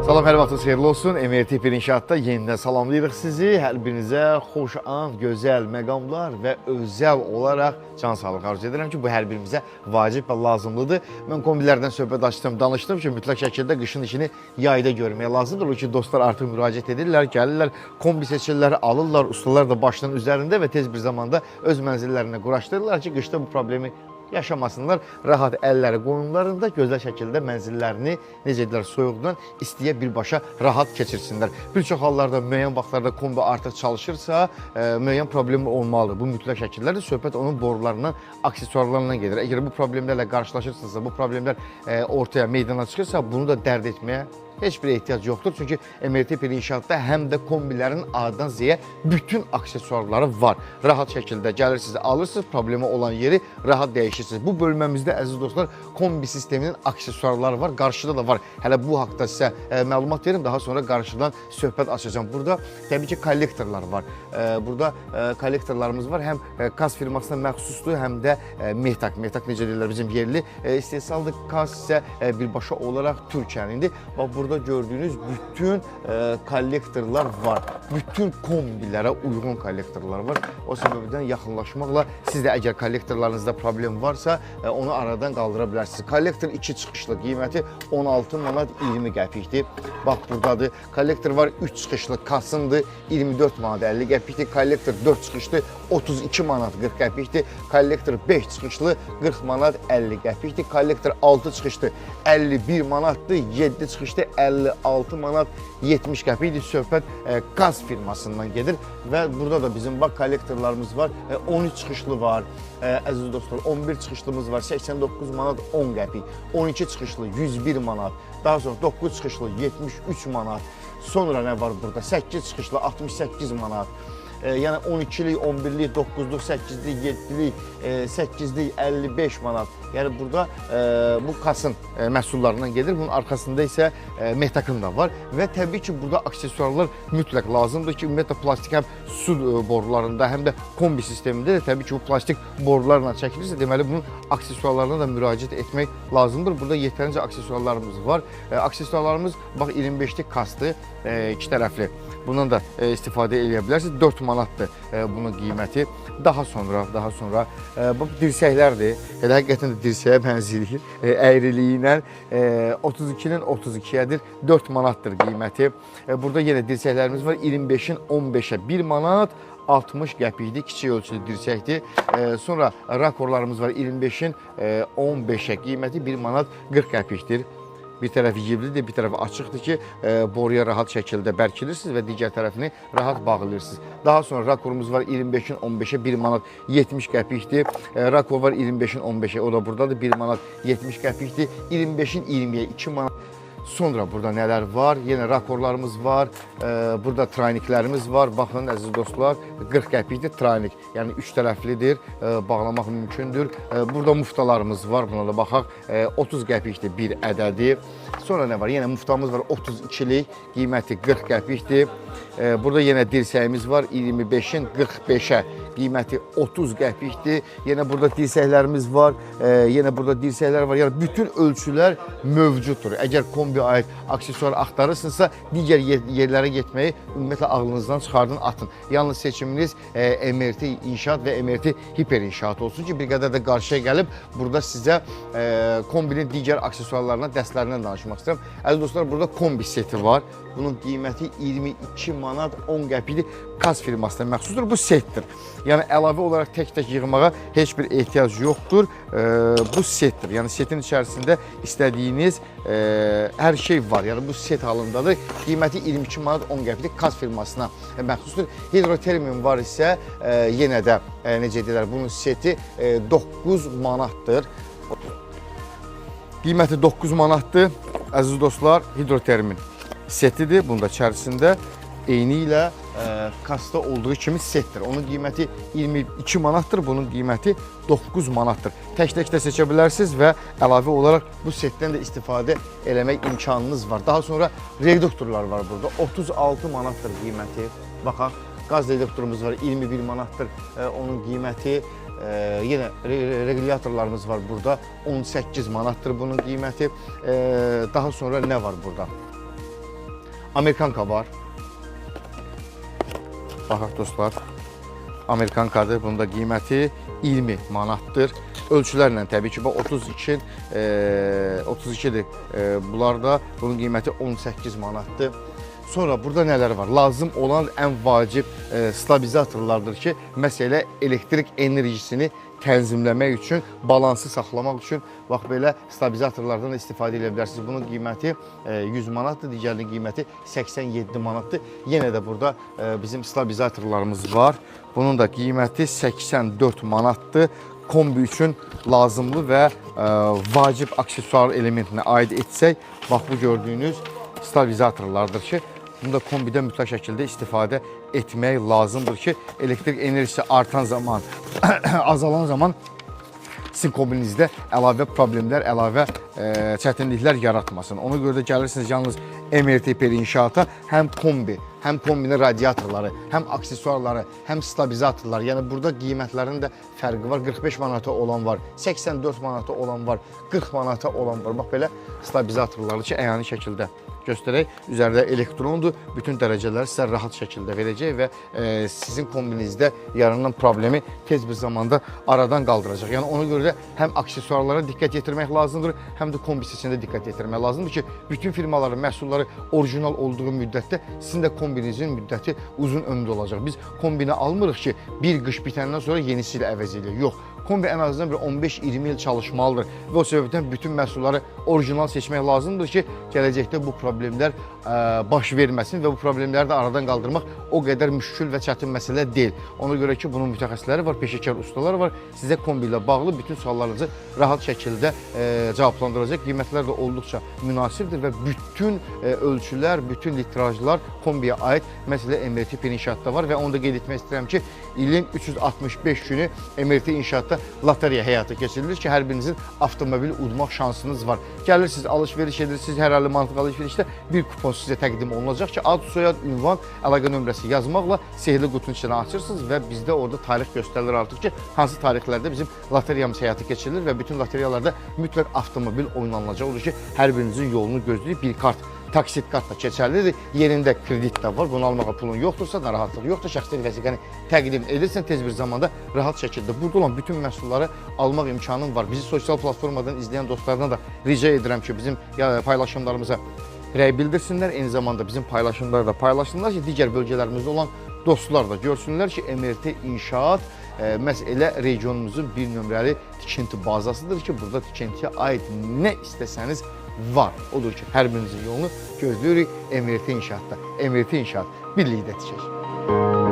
Salam, hər vaxtınız xeyirli olsun. MRT İnşaatda yenidən salamlayırıq sizi. Hər birinizə xoş an, gözəl məqamlar və özəl olaraq can sağlıq arzu edirəm ki, bu hər birimizə vacib və lazımlıdır. Mən kombilərdən söhbət açdım, danışdım ki, mütləq şəkildə qışın işini yayda görməyə lazımdır. O ki, dostlar artıq müraciət edirlər, gəlirlər, kombi seçirləri alırlar, ustalar da başının üzərində və tez bir zamanda öz mənzillərinə quraşdırırlar ki, qışda bu problemi yaşamasınlar, rahat əlləri qoyunlarında gözəl şəkildə mənzillərini, necə edirlər, soyuqdan istiyə birbaşa rahat keçirsinlər. Bir çox hallarda müəyyən vaxtlarda kombi artıq çalışırsa, müəyyən problemi olmalıdır. Bu mütləq şəkillərdir. Söhbət onun borularından, aksesuarlarından gedir. Əgər bu problemlərlə qarşılaşırsınızsa, bu problemlər ortaya, meydana çıxırsa, bunu da dərd etməyə heç bir ehtiyac yoxdur. Çünki MRT İnşaatda həm də kombilərin A'dan Z-yə bütün aksesuarları var. Rahat şəkildə gəlirsiniz, alırsınız, problemi olan yeri rahat dəyişirsiniz. Bu bölməmizdə, əziz dostlar, kombi sisteminin aksesuarları var. Qarşıda da var. Hələ bu haqda sizə məlumat verim. Daha sonra qarşıdan söhbət açacağım. Burada təbii ki, kollektorlar var. Burada kollektorlarımız var. Həm KAS firmasına məxsusdur, həm də Mehtak. Mehtak necə deyirlər, bizim yerli istehsaldır. KAS isə birbaşa olaraq Türkiyənindir. Burada gördüyünüz bütün kollektorlar var. Bütün kombilərə uyğun kollektorlar var. O səbəbdən yaxınlaşmaqla siz də əgər kollektorlarınızda problem varsa, onu aradan qaldıra bilərsiniz. Kollektor 2 çıxışlı qiyməti 16 manat 20 qəpikdir. Bax, buradadır. Kollektor var 3 çıxışlı Kasındır, 24 manat 50 qəpikdir. Kollektor 4 çıxışlı 32 manat 40 qəpikdir. Kollektor 5 çıxışlı 40 manat 50 qəpikdir. Kollektor 6 çıxışlı 51 manatdır, 7 çıxışlı 56 manat 70 qəpikdir. Söhbət KAS firmasından gedir və burada da bizim bax kollektorlarımız var. 13 çıxışlı var, əziz dostlar, 11 çıxışlımız var, 89 manat 10 qəpik, 12 çıxışlı 101 manat, daha sonra 9 çıxışlı 73 manat, sonra nə var burada? 8 çıxışlı 68 manat. Yəni 12-lik, 11-lik, 9-luq, 8-lik, 7-lik, 8-lik 55 manat. Yəni burada bu KASın məhsullarından gedir. Bunun arxasında isə Mehtakın da var. Və təbii ki, burada aksesuarlar mütləq lazımdır ki, ümumiyyətlə plastik həm su borularında, həm də kombi sistemində də təbii ki, bu plastik borularla çəkilirsə, deməli bunun aksesuarlarına da müraciət etmək lazımdır. Burada yetərincə aksesuarlarımız var. Aksesuarlarımız bax 25-lik KASdır, iki tərəfli. Bundan da istifadə edə bilərsiniz. 4 manatdır bunun qiyməti. Daha sonra bu dirsəklərdir. Elə həqiqətən də dirsəyə bənzəyir. Əyriliyi ilə 32-nin 32-yədir. 4 manatdır qiyməti. Burada yenə dirsəklərimiz var. 25-in 15-ə 1 manat 60 qəpikdir. Kiçik ölçülü dirsəkdir. Sonra rakorlarımız var. 25-in 15-ə qiyməti 1 manat 40 qəpikdir. Bir tərəfi yivlidir, bir tərəfi açıqdır ki, boruya rahat şəkildə bərkilirsiniz və digər tərəfini rahat bağlayırsınız. Daha sonra rakorumuz var 25-in 15-ə 1 manat 70 qəpikdir. Rakor var 25-in 15-ə, o da buradadır, 1 manat 70 qəpikdir. 25-in 20-yə 2 manat. Sonra burada nələr var? Yenə rakorlarımız var, burada trayniklərimiz var. Baxın, əziz dostlar, 40 qəpikdir traynik. Yəni 3 tərəflidir, bağlamaq mümkündür. Burada muftalarımız var, buna da baxaq. 30 qəpikdir bir ədədi. Sonra nə var? Yenə muftamız var, 32-lik, qiyməti 40 qəpikdir. Burada yenə dirsəyimiz var, 25-in 45-ə, qiyməti 30 qəpikdir. Yenə burada dirsəklərimiz var, yenə burada dirsəklər var. Yəni bütün ölçülər mövcuddur. Əgər kombi aid aksesuar axtarırsınızsa, digər yerlərə getməyi ümumiyyətlə ağlınızdan çıxardın, atın. Yalnız seçiminiz MRT İnşaat və MRT Hiper İnşaat olsun ki, bir qədər də qarşıya gəlib burada sizə kombinin digər aksesuarlarına, dəstlərindən danışmaq istəyirəm. Əziz dostlar, burada kombi seti var. Bunun qiyməti 22 manat 10 qəpikdir. KAS firmasına məxsusdur. Bu setdir. Yəni əlavə olaraq tək-tək yığmağa heç bir ehtiyac yoxdur. Bu setdir. Yəni setin içərisində istədiyiniz hər şey var. Yəni bu set halındadır. Qiyməti 22 manat 10 qəpikdir. KAS firmasına məxsusdur. Hidrotermin var isə yenə də necə deyirlər, bunun seti 9 manatdır. Qiyməti 9 manatdır. Əziz dostlar, hidrotermin setidir. Bunda içərisində eyni ilə KASda olduğu kimi setdir. Onun qiyməti 22 manatdır, bunun qiyməti 9 manatdır. Tək-tək də seçə bilərsiniz və əlavə olaraq bu setdən də istifadə eləmək imkanınız var. Daha sonra reduktorlar var burada. 36 manatdır qiyməti. Baxaq, qaz reduktorumuz var, 21 manatdır onun qiyməti. Yenə regulyatorlarımız var burada, 18 manatdır bunun qiyməti. Daha sonra nə var burada? Amerikanka var. Baxaq dostlar, Amerikankadır. Bunun da qiyməti 20 manatdır. Ölçülərlə təbii ki, bu 32-dir. Bunlarda bunun qiyməti 18 manatdır. Sonra burada nələr var? Lazım olan ən vacib stabilizatorlardır ki, məsələ elektrik enerjisini tənzimləmək üçün, balansı saxlamaq üçün bax belə stabilizatorlardan istifadə edə bilərsiniz. Bunun qiyməti 100 manatdır, digərinin qiyməti 87 manatdır. Yenə də burada bizim stabilizatorlarımız var. Bunun da qiyməti 84 manatdır. Kombi üçün lazımlı və vacib aksesuar elementinə aid etsək, bax bu gördüyünüz stabilizatorlardır ki, bunda kombidə mütləq şəkildə istifadə etmək lazımdır ki, elektrik enerjisi artan zaman, azalan zaman sizin kombinizdə əlavə problemlər, əlavə çətinliklər yaratmasın. Ona görə də gəlirsiniz yalnız MRT inşaata həm kombi, həm kombinin radiatorları, həm aksesuarları, həm stabilizatorlar. Yəni burada qiymətlərin də fərqi var. 45 manata olan var, 84 manata olan var, 40 manata olan var. Bax belə stabilizatorları ki, əyani şəkildə göstərək. Üzərində elektrondur. Bütün dərəcələri sizə rahat şəkildə verəcək və sizin kombinizdə yaranan problemi tez bir zamanda aradan qaldıracaq. Yəni ona görə də həm aksesuarlara diqqət yetirmək lazımdır, həm də kombi seçimində diqqət yetirmək lazımdır ki, bütün firmaların məhsulları orijinal olduğu müddətdə sizin də kombinizin müddəti uzun ömrlü olacaq. Biz kombini almırıq ki, bir qış bitəndən sonra yenisi ilə əvəz edilir. Yox. Kombi ən azından bir 15-20 il çalışmalıdır və o səbəbdən bütün məhsulları orijinal seçmək lazımdır ki, gələcəkdə bu problemlər baş verməsin və bu problemləri də aradan qaldırmaq o qədər müşkül və çətin məsələ deyil. Ona görə ki, bunun mütəxəssisləri var, peşəkar ustalar var. Sizə kombi ilə bağlı bütün suallarınızı rahat şəkildə cavablandıracaq. Qiymətlər də olduqca münasibdir və bütün ölçülər, bütün litrajlar kombiyə aid məsələ MRT inşaatda var və onu da qeyd etmək istəyirəm ki, ilin 365 günü MRT inşaatda loteriya həyata keçirilir ki, hər birinizin avtomobil udmaq şansınız var. Gəlirsiniz, alış-veriş edirsiniz, hər aylı mantıqlı alış-verişdə bir kupon sizə təqdim olunacaq ki, ad, soyad, ünvan, əlaqə nömrəsi yazmaqla sehirli qutunun içinə açırsınız və bizdə orada tarix göstərilir artıq ki, hansı tarixlərdə bizim loteriyamız həyata keçirilir və bütün loteriyalarda mütləq avtomobil oynanılacaq. Odur ki, hər birinizin yolunu gözləyib bir kart, taksit kartla keçərlidir. Yerində kredit də var. Bunu almağa pulun yoxdursa, narahatlıq yoxdur. Şəxsi vəsiqəni təqdim edirsən tez bir zamanda rahat şəkildə. Burada olan bütün məhsulları almaq imkanın var. Bizi sosial platformadan izləyən dostlardan da rica edirəm ki, bizim paylaşımlarımıza rəy bildirsinlər. Eyni zamanda bizim paylaşımları da paylaşsınlar ki, digər bölgələrimizdə olan dostlar da görsünlər ki, MRT inşaat məhz elə regionumuzun bir nömrəli tikinti bazasıdır ki, burada tikintiyə aid nə istəsəniz var. Odur ki, hər birinizin yolunu gözləyirik MRT inşaatda. MRT inşaat birlikdə tikək.